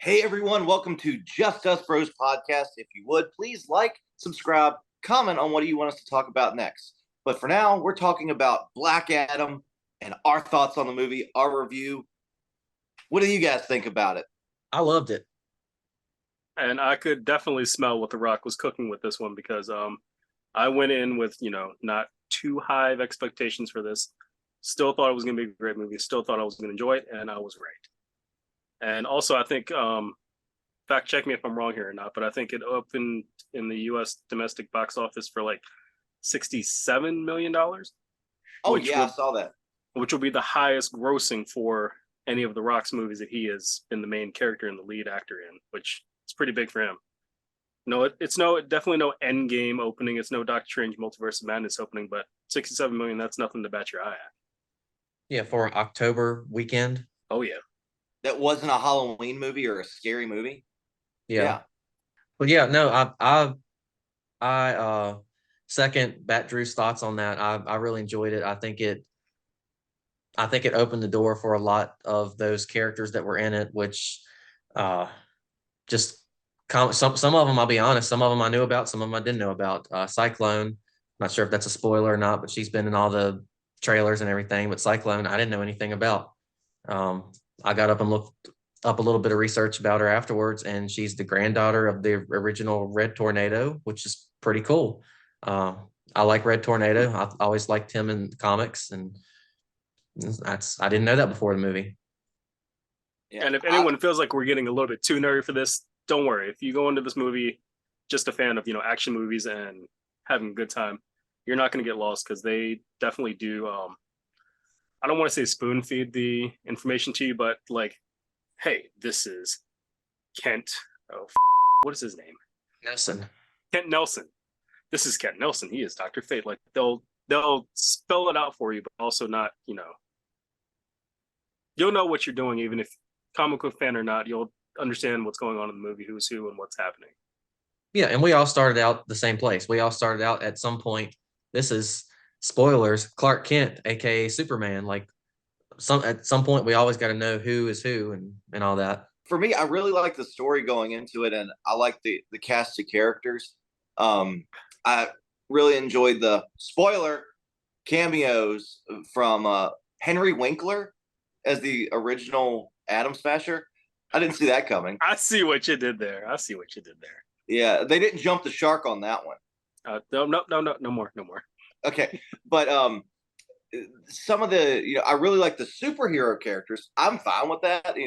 Hey everyone, welcome to Just Us Bros podcast. If you would, please like, subscribe, comment on what you want us to talk about next. But for now, we're talking about Black Adam and our thoughts on the movie, our review. What do you guys think about it? I loved it. And I could definitely smell what The Rock was cooking with this one because I went in with, not too high of expectations for this. Still thought it was going to be a great movie. Still thought I was going to enjoy it, and I was right. And also, I think, fact check me if I'm wrong here or not, but I think it opened in the U.S. domestic box office for like $67 million. Oh, yeah, I saw that. Which will be the highest grossing for any of The Rock's movies that he has been the main character and the lead actor in, which is pretty big for him. No, it's definitely no end game opening. It's no Doctor Strange Multiverse of Madness opening, but 67 million, that's nothing to bat your eye at. Yeah, for an October weekend. Oh yeah. That wasn't a Halloween movie or a scary movie. Yeah. But yeah, no, I second Bat Drew's thoughts on that. I really enjoyed it. I think it opened the door for a lot of those characters that were in it, which just some of them, I'll be honest, some of them I knew about, some of them I didn't know about. Cyclone, not sure if that's a spoiler or not, but she's been in all the trailers and everything. But Cyclone, I didn't know anything about. I got up and looked up a little bit of research about her afterwards, and she's the granddaughter of the original Red Tornado, which is pretty cool. I like Red Tornado. I always liked him in comics, and I didn't know that before the movie. Yeah, and if anyone feels like we're getting a little bit too nerdy for this, don't worry. If you go into this movie just a fan of action movies and having a good time, you're not going to get lost because they definitely do. I don't want to say spoon feed the information to you, but like, hey, this is Kent. What is his name? Nelson. Kent Nelson. This is Kent Nelson. He is Dr. Fate. Like they'll spell it out for you, but also not. You'll know what you're doing, even if comic book fan or not. You'll understand what's going on in the movie, who's who, and what's happening. Yeah, and we all started out the same place. We all started out at some point. This is spoilers. Clark Kent, aka Superman. Like at some point, we always got to know who is who and all that. For me, I really like the story going into it, and I like the cast of characters. I really enjoyed the spoiler cameos from Henry Winkler as the original Atom Smasher. I didn't see that coming. I see what you did there. Yeah, they didn't jump the shark on that one. No more. Okay, but some of the I really like the superhero characters. I'm fine with that.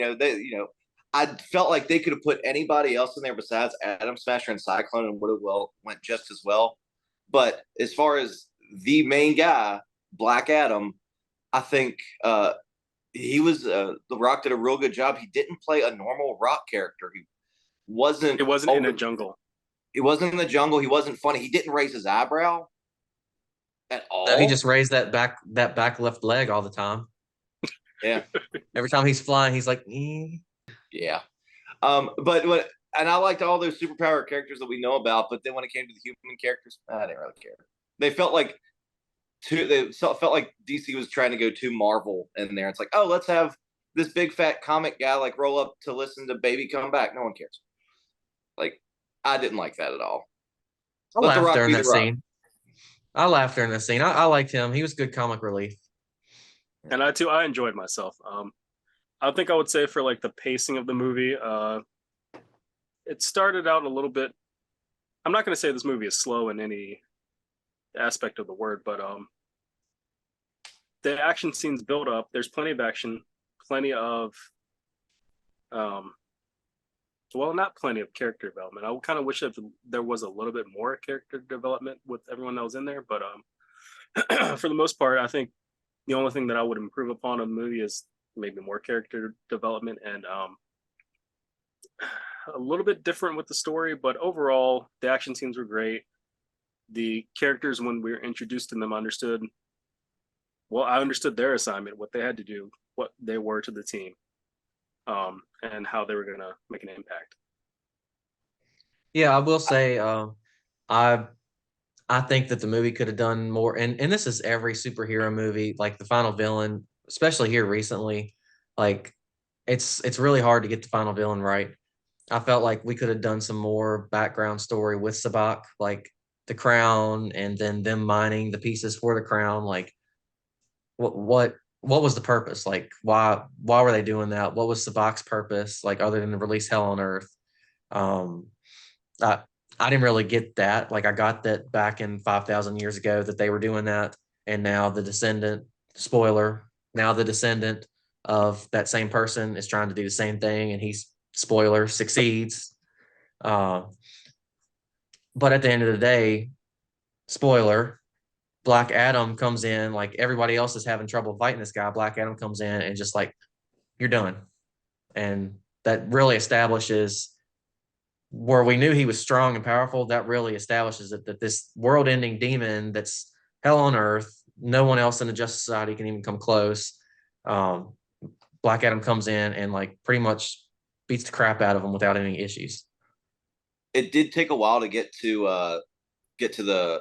I felt like they could have put anybody else in there besides Atom Smasher and Cyclone and would have went just as well. But as far as the main guy, Black Adam, I think he was the Rock did a real good job. He didn't play a normal Rock character. It wasn't in a jungle. It wasn't in the jungle. He wasn't funny. He didn't raise his eyebrow at all. No, he just raised that back left leg all the time. Yeah. Every time he's flying, he's like, Yeah. But and I liked all those superpower characters that we know about, but then when it came to the human characters, I didn't really care. They felt like DC was trying to go too Marvel in there. It's like, oh, let's have this big fat comic guy like roll up to listen to Baby Come Back. No one cares. Like, I didn't like that at all. I laughed during that scene. I liked him. He was good comic relief. And I enjoyed myself. I think I would say for like the pacing of the movie, it started out a little bit. I'm not going to say this movie is slow in any aspect of the word, but the action scenes build up. There's plenty of action, plenty of not plenty of character development. I kind of wish that there was a little bit more character development with everyone that was in there, but for the most part, I think the only thing that I would improve upon in the movie is maybe more character development and a little bit different with the story, but overall the action scenes were great. The characters, when we were introduced to them, I understood their assignment, what they had to do, what they were to the team, and how they were going to make an impact. Yeah, I will say I think that the movie could have done more, and this is every superhero movie, like the final villain, especially here recently. Like it's really hard to get the final villain right. I felt like we could have done some more background story with Sabak, like the crown, and then them mining the pieces for the crown. Like, what was the purpose? Like, why were they doing that? What was Sabak's purpose? Like, other than to release hell on earth? Um, I I didn't really get that. Like, I got that back in 5,000 years ago that they were doing that, and now the descendant, spoiler, now the descendant of that same person is trying to do the same thing, and he's, spoiler, succeeds. Uh, but at the end of the day, spoiler, Black Adam comes in, like everybody else is having trouble fighting this guy. Black Adam comes in and just like, you're done. And that really establishes where we knew he was strong and powerful. That really establishes it, that this world ending demon that's hell on earth, no one else in the Justice Society can even come close. Um, Black Adam comes in and like pretty much beats the crap out of him without any issues. It did take a while to get to the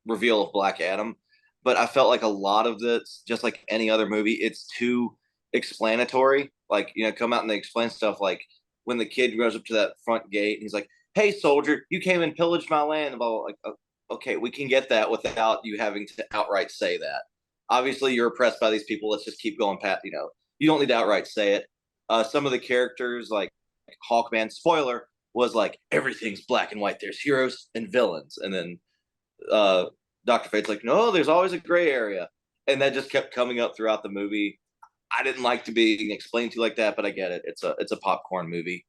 reveal of Black Adam, but I felt like a lot of this, just like any other movie, it's too explanatory. Like, come out and they explain stuff like when the kid goes up to that front gate and he's like, "Hey, soldier, you came and pillaged my land." Blah, blah, blah. Like, okay, we can get that without you having to outright say that. Obviously, you're oppressed by these people. Let's just keep going past. You don't need to outright say it. Some of the characters, like Hawkman, spoiler, was like everything's black and white. There's heroes and villains, and then Dr. Fate's like, no, there's always a gray area. And that just kept coming up throughout the movie. I didn't like to be explained to like that, but I get it. It's a popcorn movie.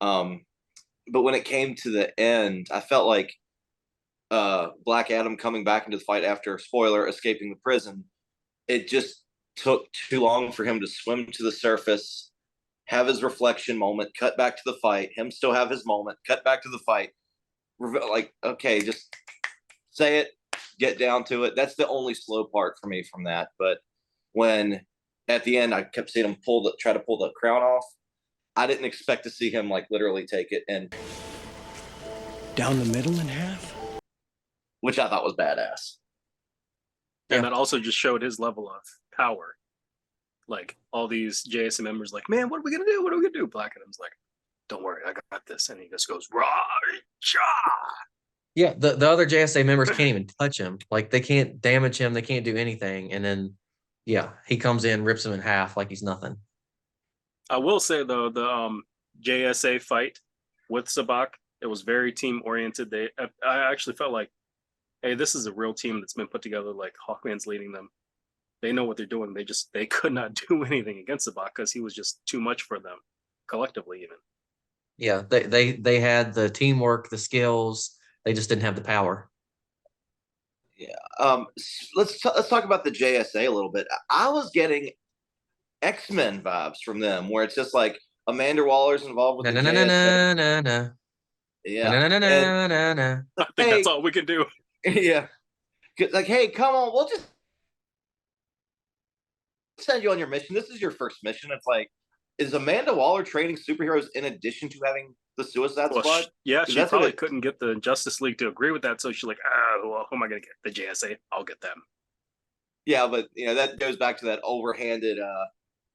But when it came to the end, I felt like Black Adam coming back into the fight after, spoiler, escaping the prison, it just took too long for him to swim to the surface, have his reflection moment, cut back to the fight, him still have his moment, cut back to the fight. Like, okay, just say it, get down to it. That's the only slow part for me from that. But when at the end I kept seeing him try to pull the crown off, I didn't expect to see him like literally take it and down the middle in half, which I thought was badass. And that also just showed his level of power. Like all these JSA members, like, man, what are we gonna do? What are we gonna do? Black Adam's like, don't worry, I got this, and he just goes, right, Yeah, the other JSA members can't even touch him. Like they can't damage him. They can't do anything. And then, yeah, he comes in, rips him in half like he's nothing. I will say though, the JSA fight with Sabak, it was very team oriented. I actually felt like, hey, this is a real team that's been put together. Like Hawkman's leading them. They know what they're doing. They could not do anything against Sabak because he was just too much for them collectively, even. Yeah, they had the teamwork, the skills. They just didn't have the power. Yeah. Let's talk about the JSA a little bit. I was getting X-Men vibes from them, where it's just like Amanda Waller's involved with No, the no, no, JSA. no, no, no. Yeah. No, no, no, no, no, no. I think that's all we can do. Yeah. Like, hey, come on, we'll just send you on your mission. This is your first mission. It's like, is Amanda Waller training superheroes in addition to having the Suicide Squad? She probably couldn't get the Justice League to agree with that, so she's like, well, who am I going to get? The JSA? I'll get them. Yeah, but that goes back to that overhanded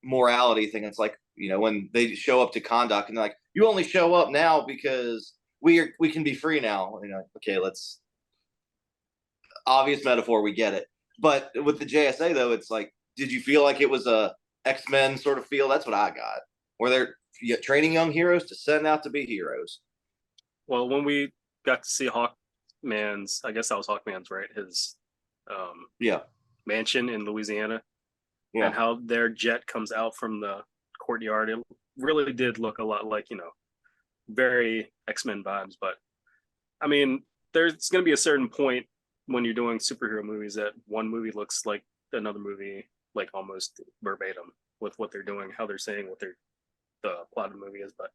morality thing. It's like, when they show up to conduct and they're like, you only show up now because we can be free now. Okay, let's, obvious metaphor, we get it. But with the JSA though, it's like, did you feel like it was a X-Men sort of feel? That's what I got. Where they're training young heroes to send out to be heroes. Well, when we got to see Hawkman's, I guess that was Hawkman's, right? His mansion in Louisiana, and how their jet comes out from the courtyard. It really did look a lot like, very X-Men vibes. But I mean, there's going to be a certain point when you're doing superhero movies that one movie looks like another movie, like almost verbatim with what they're doing, how they're saying what the plot of the movie is. But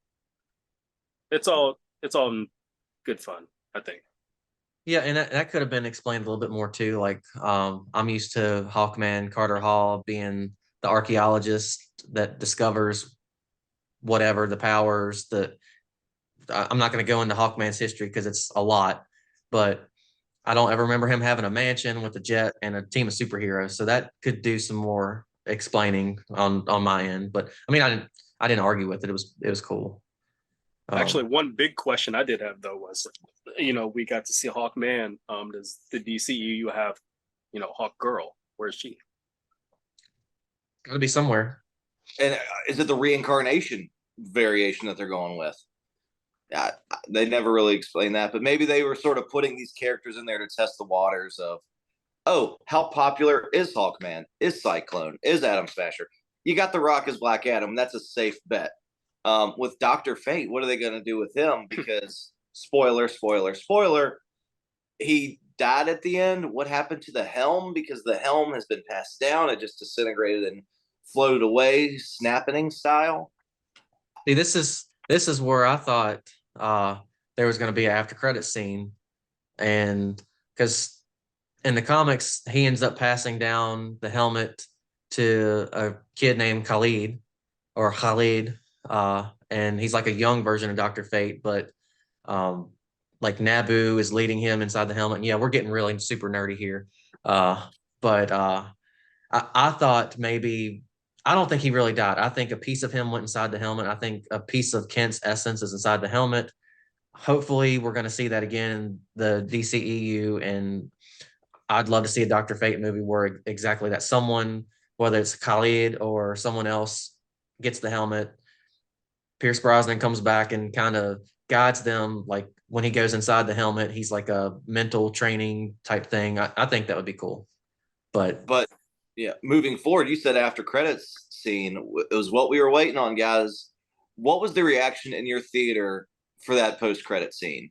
it's all good fun, I think. Yeah, and that could have been explained a little bit more too. Like, I'm used to Hawkman, Carter Hall being the archaeologist that discovers whatever the powers. I'm not going to go into Hawkman's history because it's a lot, but I don't ever remember him having a mansion with a jet and a team of superheroes. So that could do some more explaining on my end. But I mean, I didn't argue with it. It was cool. Actually, one big question I did have though was, we got to see Hawkman. Does the DCEU have, Hawk Girl? Where's she? Gotta be somewhere. And is it the reincarnation variation that they're going with? Yeah, they never really explained that, but maybe they were sort of putting these characters in there to test the waters of, oh, how popular is Hawkman? Is Cyclone? Is Atom Smasher? You got The Rock as Black Adam. That's a safe bet. With Dr. Fate, what are they going to do with him? Because spoiler, he died at the end. What happened to the helm? Because the helm has been passed down. It just disintegrated and floated away, snapping style. See, this is where I thought there was going to be an after credit scene, and because in the comics he ends up passing down the helmet to a kid named Khalid, and he's like a young version of Dr. Fate, but like Naboo is leading him inside the helmet. And yeah, we're getting really super nerdy here, but I thought maybe. I don't think he really died. I think a piece of him went inside the helmet. I think a piece of Kent's essence is inside the helmet. Hopefully, we're going to see that again in the DCEU, and I'd love to see a Dr. Fate movie where exactly that someone, whether it's Khalid or someone else, gets the helmet. Pierce Brosnan comes back and kind of guides them. Like when he goes inside the helmet, he's like a mental training type thing. I think that would be cool. But yeah, moving forward, you said after credits scene, it was what we were waiting on, guys. What was the reaction in your theater for that post credit scene?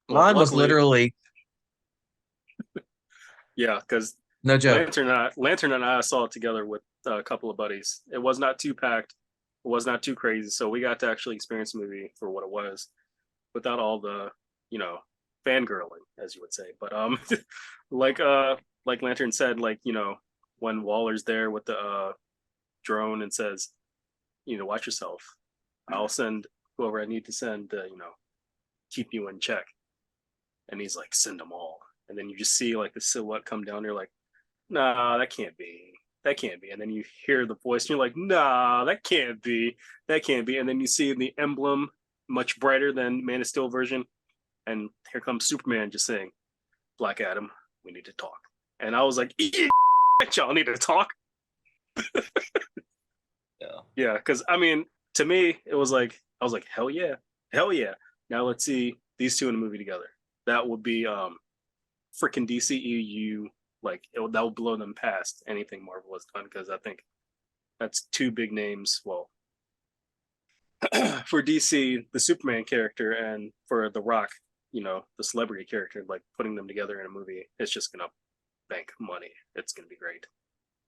Mine was literally, yeah, because no joke. Lantern and I saw it together with a couple of buddies. It was not too packed, it was not too crazy, so we got to actually experience the movie for what it was, without all the fangirling, as you would say. But like Lantern said, when Waller's there with the drone and says, watch yourself. I'll send whoever I need to send to, keep you in check. And he's like, send them all. And then you just see like the silhouette come down. You're like, nah, that can't be. That can't be. And then you hear the voice and you're like, nah, that can't be. That can't be. And then you see the emblem much brighter than Man of Steel version. And here comes Superman just saying, Black Adam, we need to talk. And I was like, y'all need to talk. Yeah, because to me, it was like, I was like, hell yeah. Now let's see these two in a movie together. That would be freaking DCEU. That would blow them past anything Marvel has done, because I think that's two big names. Well, for DC, the Superman character, and for The Rock, the celebrity character, putting them together in a movie, it's just gonna bank money. It's gonna be great.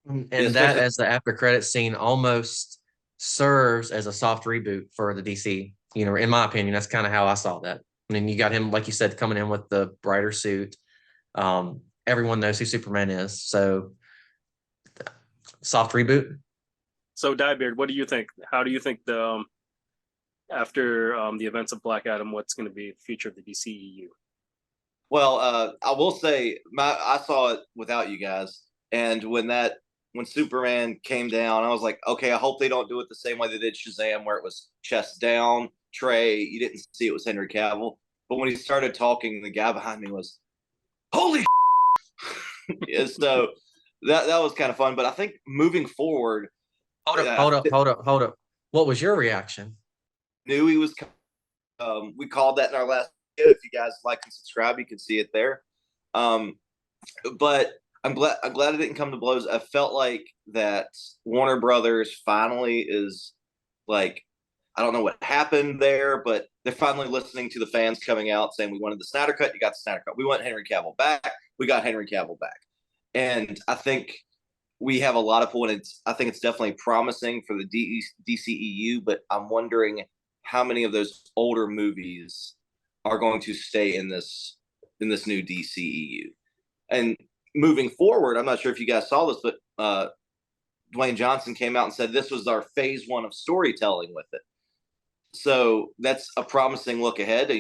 And that, as the after credit scene, almost serves as a soft reboot for the DC. In my opinion, that's kind of how I saw that. I mean, you got him, like you said, coming in with the brighter suit. Everyone knows who Superman is, so soft reboot. So, Diebeard, what do you think? How do you think the after the events of Black Adam, what's going to be the future of the DCEU? Well, I will say, I saw it without you guys, and when Superman came down, I was like, okay, I hope they don't do it the same way they did Shazam, where it was chest down, Trey. You didn't see it was Henry Cavill, but when he started talking, the guy behind me was, holy. Yeah, so that was kind of fun. But I think moving forward, hold up. What was your reaction? Knew he was. We called that in our last video. If you guys like and subscribe, you can see it there. But I'm glad it didn't come to blows. I felt like that Warner Brothers finally is like, I don't know what happened there, but they're finally listening to the fans coming out saying, we wanted the Snyder Cut, you got the Snyder Cut. We want Henry Cavill back, we got Henry Cavill back. And I think we have a lot of points. I think it's definitely promising for the DCEU, but I'm wondering how many of those older movies are going to stay in this new DCEU. And moving forward, I'm not sure if you guys saw this, but Dwayne Johnson came out and said this was our phase 1 of storytelling with it. So that's a promising look ahead.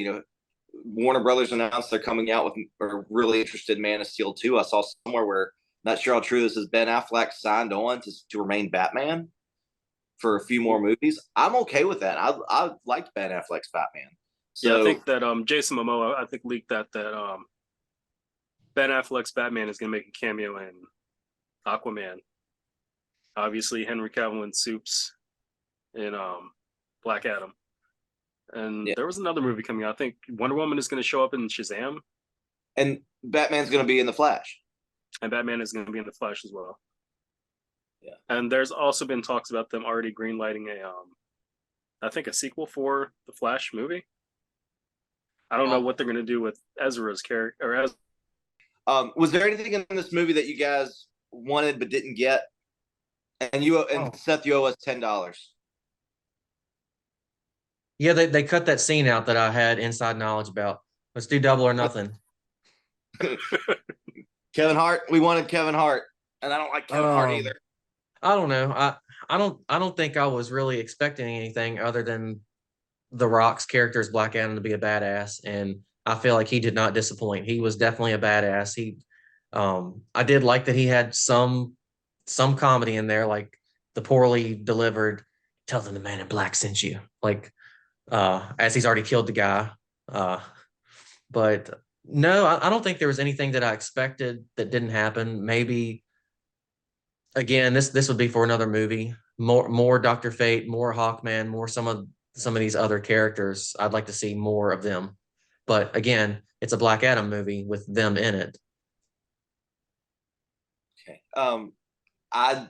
Warner Brothers announced they're coming out with, or really interested in Man of Steel 2. I saw somewhere where, not sure how true this is, Ben Affleck signed on to remain Batman for a few more movies, I'm okay with that. I liked Ben Affleck's Batman. Yeah, I So think that Jason Momoa, I think leaked that Ben Affleck's Batman is going to make a cameo in Aquaman. Obviously, Henry Cavill in Soups in Black Adam, and yeah, there was another movie coming out. I think Wonder Woman is going to show up in Shazam, and Batman's going to be in the Flash. and Batman is going to be in the Flash as well. Yeah, and there's also been talks about them already greenlighting I think a sequel for the Flash movie. I don't know what they're going to do with Ezra's character was there anything in this movie that you guys wanted but didn't get? And Seth, you owe us $10. Yeah, they cut that scene out that I had inside knowledge about. Let's do Double or Nothing. Kevin Hart. We wanted Kevin Hart, and I don't like Kevin Hart either. I don't know. I don't think I was really expecting anything other than The Rock's character as Black Adam to be a badass, and I feel like he did not disappoint. He was definitely a badass. I did like that he had some comedy in there, like the poorly delivered "Tell them the man in black sent you," like as he's already killed the guy. But no, I don't think there was anything that I expected that didn't happen. Maybe again, this would be for another movie. More Dr. Fate, more Hawkman, more some of these other characters. I'd like to see more of them. But again, it's a Black Adam movie with them in it. Okay. I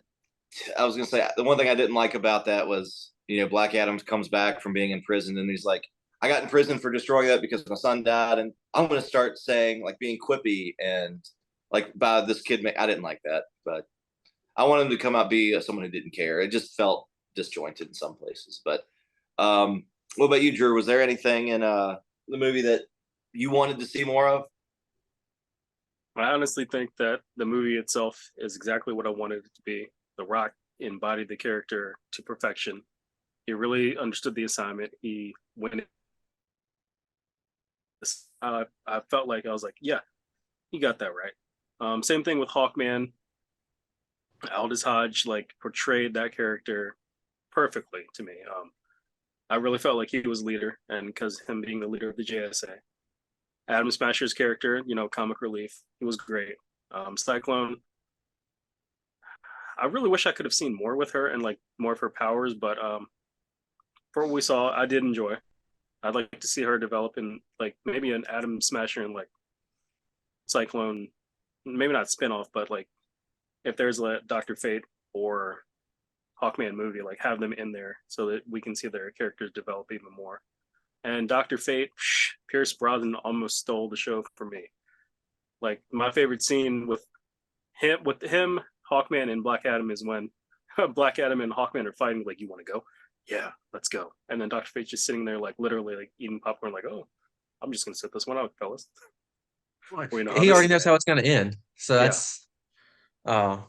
was gonna say the one thing I didn't like about that was, Black Adam comes back from being in prison and he's like, I got in prison for destroying that because my son died, and I'm gonna start saying, like, being quippy and like by this kid. I didn't like that, but I want him to come out be someone who didn't care. It just felt disjointed in some places. But what about you, Drew? Was there anything in the movie that you wanted to see more of? I honestly think that the movie itself is exactly what I wanted it to be. The Rock embodied the character to perfection. He really understood the assignment. He went. I felt like I was like, yeah, he got that right. Same thing with Hawkman. Aldous Hodge portrayed that character perfectly to me. I really felt like he was leader, and because him being the leader of the JSA. Adam Smasher's character, comic relief, he was great. Cyclone, I really wish I could have seen more with her and more of her powers, but for what we saw, I did enjoy. I'd like to see her develop in maybe an Adam Smasher and Cyclone, maybe not spinoff, but if there's a Dr. Fate or Hawkman movie, have them in there so that we can see their characters develop even more. And Dr. Fate, Pierce Brosnan almost stole the show for me. My favorite scene with him, Hawkman, and Black Adam is when Black Adam and Hawkman are fighting. You want to go? Yeah, let's go. And then Dr. Fate's just sitting there, literally, eating popcorn. Oh, I'm just gonna sit this one out, fellas. He already knows how it's gonna end. So that's. No,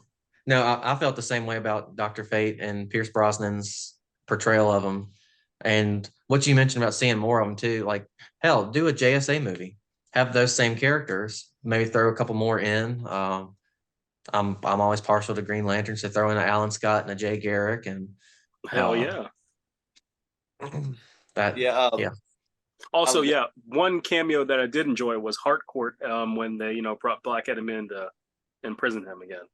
I felt the same way about Dr. Fate and Pierce Brosnan's portrayal of him. And what you mentioned about seeing more of them too, hell, do a JSA movie, have those same characters, maybe throw a couple more in. I'm always partial to Green Lantern, so throw in an Alan Scott and a Jay Garrick, and hell yeah. Yeah. Also, one cameo that I did enjoy was Harcourt when they brought Black Adam in to imprison him again.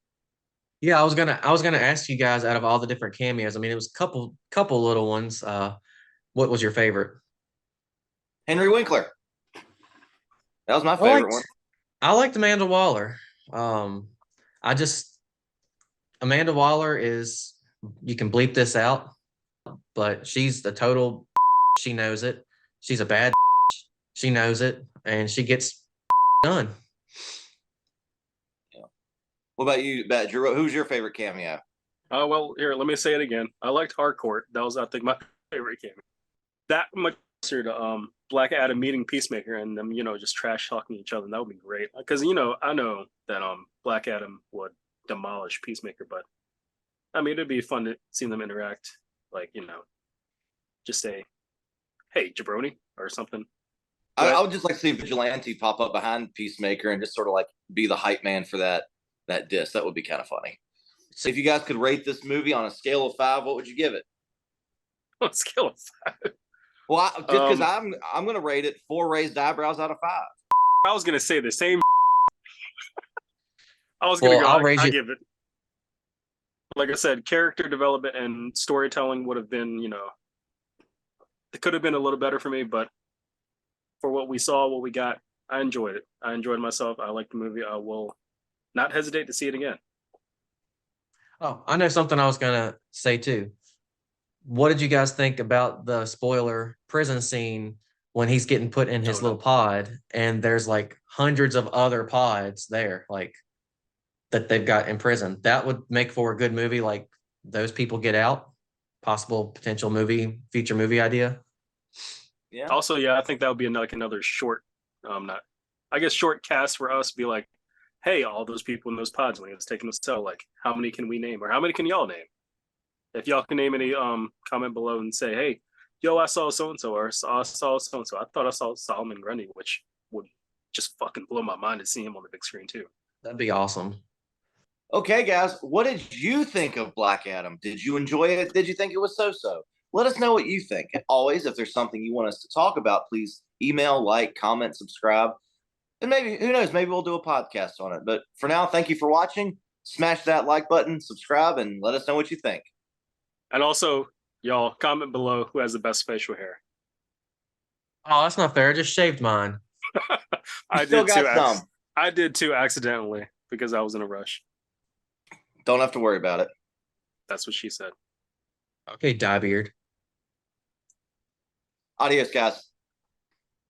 Yeah, I was gonna ask you guys, out of all the different cameos, I mean, it was a couple little ones. What was your favorite? Henry Winkler. That was my favorite one. I liked Amanda Waller. Amanda Waller is, you can bleep this out, but she's the total. She knows it. She's a bad. She knows it, and she gets done. What about you, Drew? Who's your favorite cameo? Well, here, let me say it again. I liked Harcourt. That was, I think, my favorite cameo. That much closer to Black Adam meeting Peacemaker and them, just trash talking each other. And that would be great. Because, I know that Black Adam would demolish Peacemaker, but I mean, it'd be fun to see them interact. Just say, hey, jabroni, or something. I would just like to see Vigilante pop up behind Peacemaker and just sort of be the hype man for that disc. That would be kind of funny. So if you guys could rate this movie on a scale of 5, what would you give it? on a scale of 5. Well, because I'm gonna rate it 4 raised eyebrows out of 5. I was gonna say the same. I was gonna Well, go. I'll raise I you. give it. Like I said, character development and storytelling would have been, it could have been a little better for me, but for what we saw, what we got, I enjoyed it. I enjoyed myself. I liked the movie. I will not hesitate to see it again. Oh, I know something I was gonna say too. What did you guys think about the spoiler prison scene when he's getting put in his Oh, no. little pod and there's like hundreds of other pods there, like that they've got in prison? That would make for a good movie. Like those people get out, possible potential future movie idea. Yeah. Also, yeah, I think that would be another short, not, I guess, short cast for us. Be like, hey, all those people in those pods when he was taking the cell, like, how many can we name, or how many can y'all name? If y'all can name any, comment below and say, hey, yo, I saw so and so, or I saw so and so. I thought I saw Solomon Grundy, which would just fucking blow my mind to see him on the big screen too. That'd be awesome. Okay, guys, what did you think of Black Adam? Did you enjoy it? Did you think it was so-so? Let us know what you think. And always, if there's something you want us to talk about, please email, like, comment, subscribe. And maybe, who knows, maybe we'll do a podcast on it. But for now, thank you for watching. Smash that like button, subscribe, and let us know what you think. And also, y'all, comment below who has the best facial hair. Oh, that's not fair. I just shaved mine. I still did too. got some. I did too accidentally because I was in a rush. Don't have to worry about it. That's what she said. Okay, diebeard. Adios, guys.